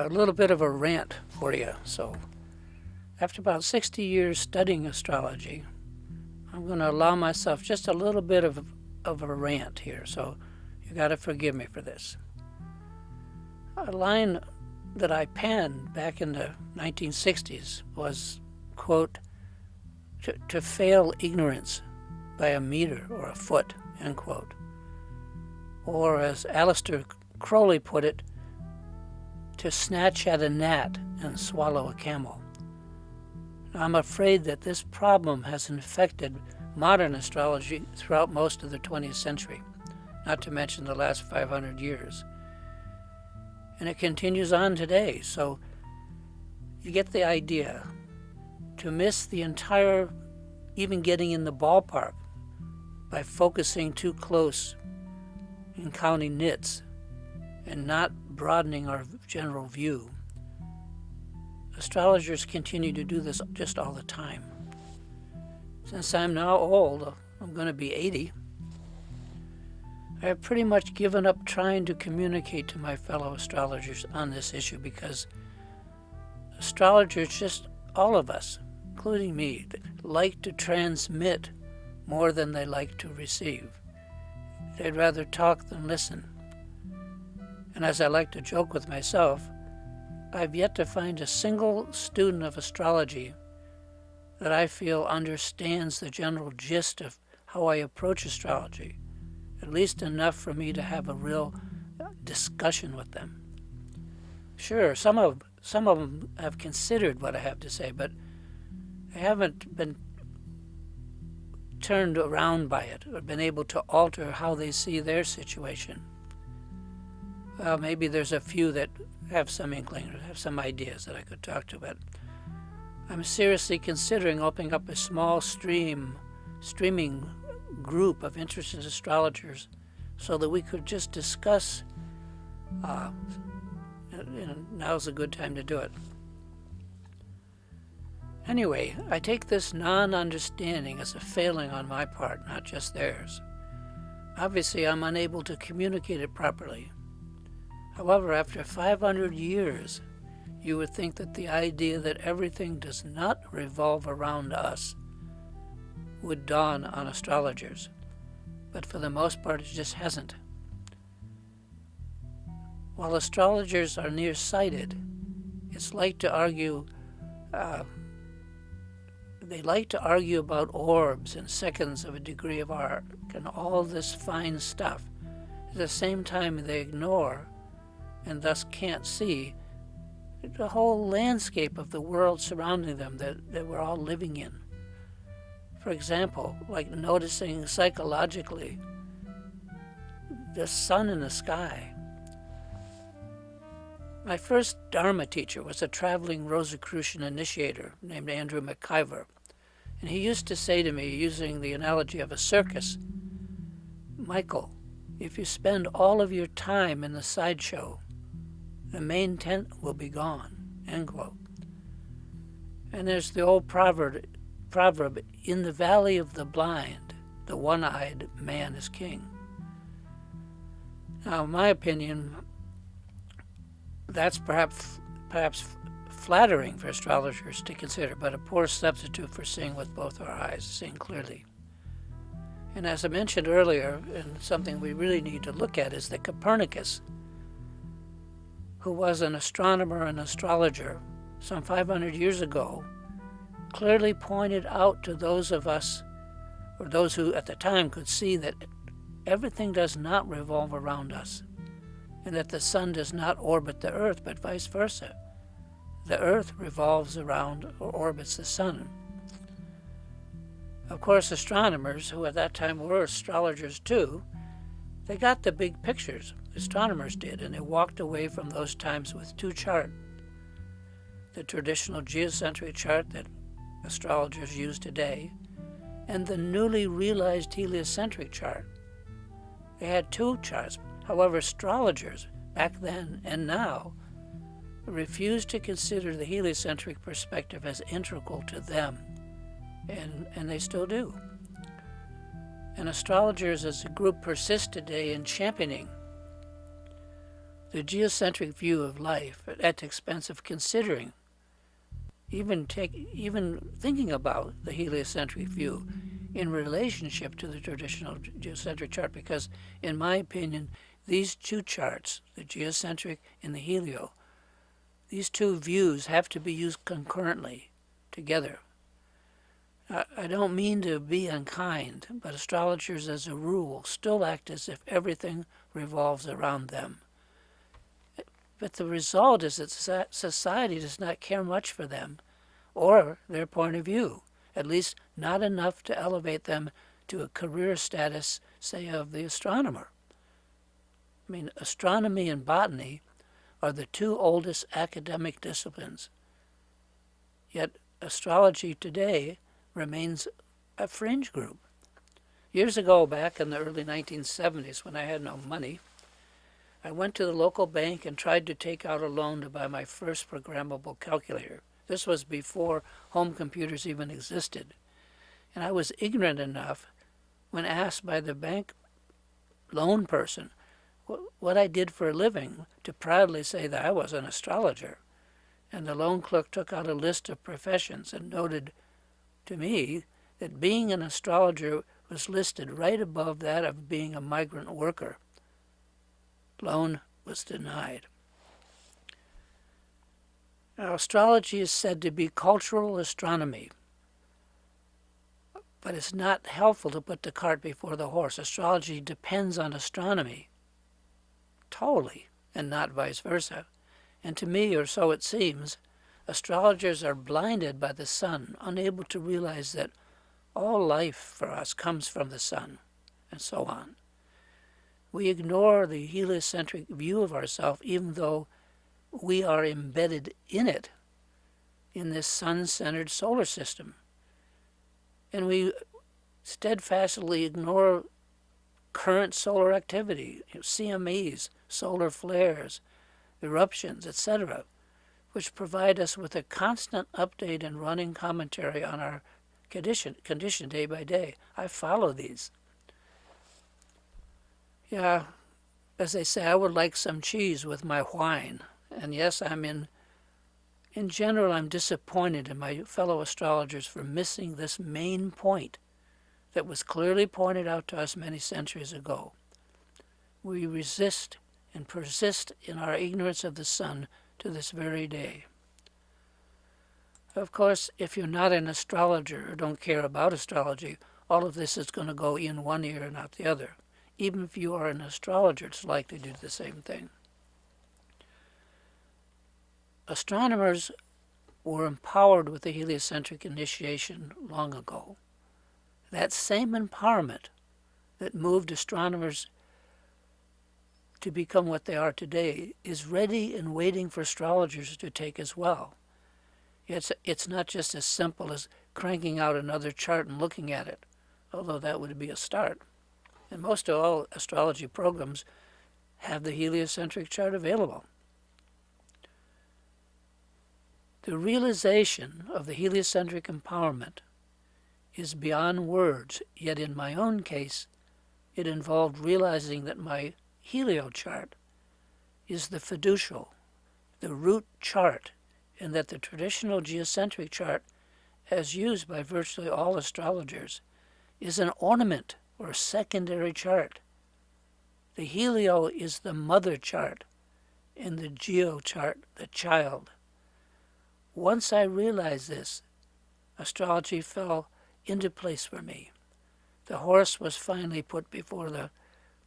a little bit of a rant for you. So, after about 60 years studying astrology, I'm going to allow myself just a little bit of a rant here. So, you got to forgive me for this. A line that I penned back in the 1960s was, quote, to fail ignorance by a meter or a foot, end quote. Or as Aleister Crowley put it, to snatch at a gnat and swallow a camel. I'm afraid that this problem has infected modern astrology throughout most of the 20th century, not to mention the last 500 years. And it continues on today, so you get the idea. To miss the entire, even getting in the ballpark, by focusing too close and counting nits and not broadening our general view. Astrologers continue to do this just all the time. Since I'm now old, I'm going to be 80, I have pretty much given up trying to communicate to my fellow astrologers on this issue because astrologers, just all of us, including me, like to transmit more than they like to receive. They'd rather talk than listen. And as I like to joke with myself, I've yet to find a single student of astrology that I feel understands the general gist of how I approach astrology, at least enough for me to have a real discussion with them. Sure, some of them have considered what I have to say, but I haven't been turned around by it or been able to alter how they see their situation. Well, maybe there's a few that have some inkling or have some ideas that I could talk to, but I'm seriously considering opening up a small streaming group of interested astrologers so that we could just discuss. Now's a good time to do it. Anyway, I take this non-understanding as a failing on my part, not just theirs. Obviously, I'm unable to communicate it properly. However, after 500 years, you would think that the idea that everything does not revolve around us would dawn on astrologers. But for the most part, it just hasn't. While astrologers are nearsighted, it's like to argue, they like to argue about orbs and seconds of a degree of arc and all this fine stuff. At the same time, they ignore and thus can't see the whole landscape of the world surrounding them that we're all living in. For example, like noticing psychologically the sun in the sky. My first Dharma teacher was a traveling Rosicrucian initiator named Andrew McIver, and he used to say to me, using the analogy of a circus, "Michael, if you spend all of your time in the sideshow, the main tent will be gone," end quote. And there's the old proverb, in the valley of the blind, the one-eyed man is king. Now, in my opinion, that's perhaps flattering for astrologers to consider, but a poor substitute for seeing with both our eyes, seeing clearly. And as I mentioned earlier, and something we really need to look at is that Copernicus, who was an astronomer and astrologer some 500 years ago, clearly pointed out to those of us, or those who at the time could see, that everything does not revolve around us, and that the sun does not orbit the earth, but vice versa. The earth revolves around or orbits the sun. Of course, astronomers, who at that time were astrologers too, they got the big pictures. Astronomers did, and they walked away from those times with two charts. The traditional geocentric chart that astrologers use today, and the newly realized heliocentric chart. They had two charts. However, astrologers back then and now refused to consider the heliocentric perspective as integral to them, and they still do. And astrologers as a group persist today in championing the geocentric view of life at the expense of considering, even thinking about the heliocentric view in relationship to the traditional geocentric chart, because in my opinion, these two charts, the geocentric and the helio, these two views have to be used concurrently together. I don't mean to be unkind, but astrologers as a rule still act as if everything revolves around them. But the result is that society does not care much for them or their point of view, at least not enough to elevate them to a career status, say, of the astronomer. I mean, astronomy and botany are the two oldest academic disciplines. Yet astrology today remains a fringe group. Years ago, back in the early 1970s, when I had no money, I went to the local bank and tried to take out a loan to buy my first programmable calculator. This was before home computers even existed. And I was ignorant enough, when asked by the bank loan person what I did for a living, to proudly say that I was an astrologer. And the loan clerk took out a list of professions and noted to me that being an astrologer was listed right above that of being a migrant worker. Loan was denied. Now, astrology is said to be cultural astronomy, but it's not helpful to put the cart before the horse. Astrology depends on astronomy totally, and not vice versa. And to me, or so it seems, astrologers are blinded by the sun, unable to realize that all life for us comes from the sun, and so on. We ignore the heliocentric view of ourselves, even though we are embedded in it, in this sun-centered solar system. And we steadfastly ignore current solar activity, CMEs, solar flares, eruptions, etc., which provide us with a constant update and running commentary on our condition day by day. I follow these. Yeah, as they say, I would like some cheese with my wine. And yes, in general, I'm disappointed in my fellow astrologers for missing this main point that was clearly pointed out to us many centuries ago. We resist and persist in our ignorance of the sun to this very day. Of course, if you're not an astrologer or don't care about astrology, all of this is going to go in one ear and out the other. Even if you are an astrologer, it's likely to do the same thing. Astronomers were empowered with the heliocentric initiation long ago. That same empowerment that moved astronomers to become what they are today is ready and waiting for astrologers to take as well. It's not just as simple as cranking out another chart and looking at it, although that would be a start. And most of all astrology programs have the heliocentric chart available. The realization of the heliocentric empowerment is beyond words, yet in my own case, it involved realizing that my helio chart is the fiducial, the root chart, and that the traditional geocentric chart, as used by virtually all astrologers, is an ornament or a secondary chart. The helio is the mother chart, and the geo chart, the child. Once I realized this, astrology fell into place for me. The horse was finally put before the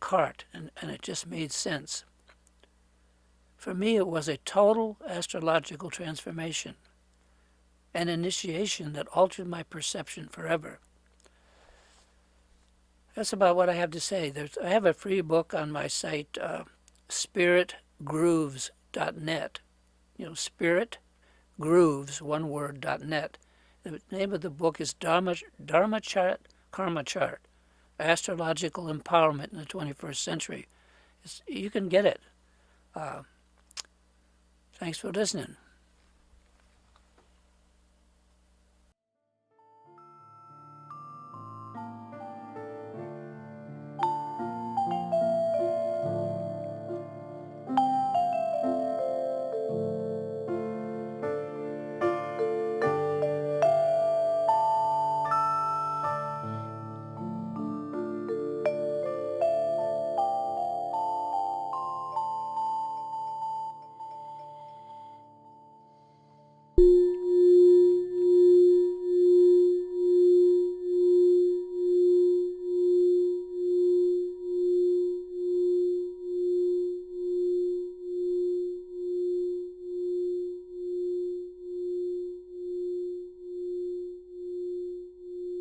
cart, and it just made sense. For me, it was a total astrological transformation, an initiation that altered my perception forever. That's about what I have to say. I have a free book on my site, spiritgrooves.net. Spirit Grooves, one word, .net. The name of the book is Dharma Chart, Karma Chart, Astrological Empowerment in the 21st Century. You can get it. Thanks for listening.